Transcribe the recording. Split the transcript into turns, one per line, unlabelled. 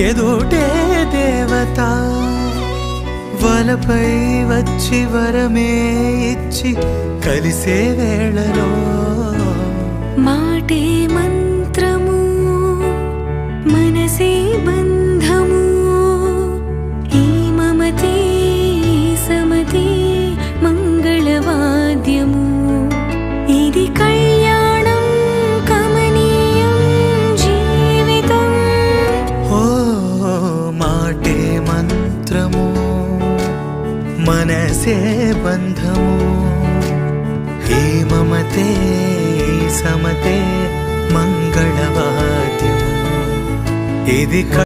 ఎదుటే దేవత వలపై వచ్చి వరమే ఇచ్చి కలిసే వేళలో
మాటే మంత్రము మనసే బంధము ఈ మమతే సమతే మంగళవాద్యము ఇది కళ్యాణం కమనీయం జీవితం
ఓ మాటే మంత్రము మనసే బంధము ఈ మమతే సమతే మంగళవాద్యము ఇది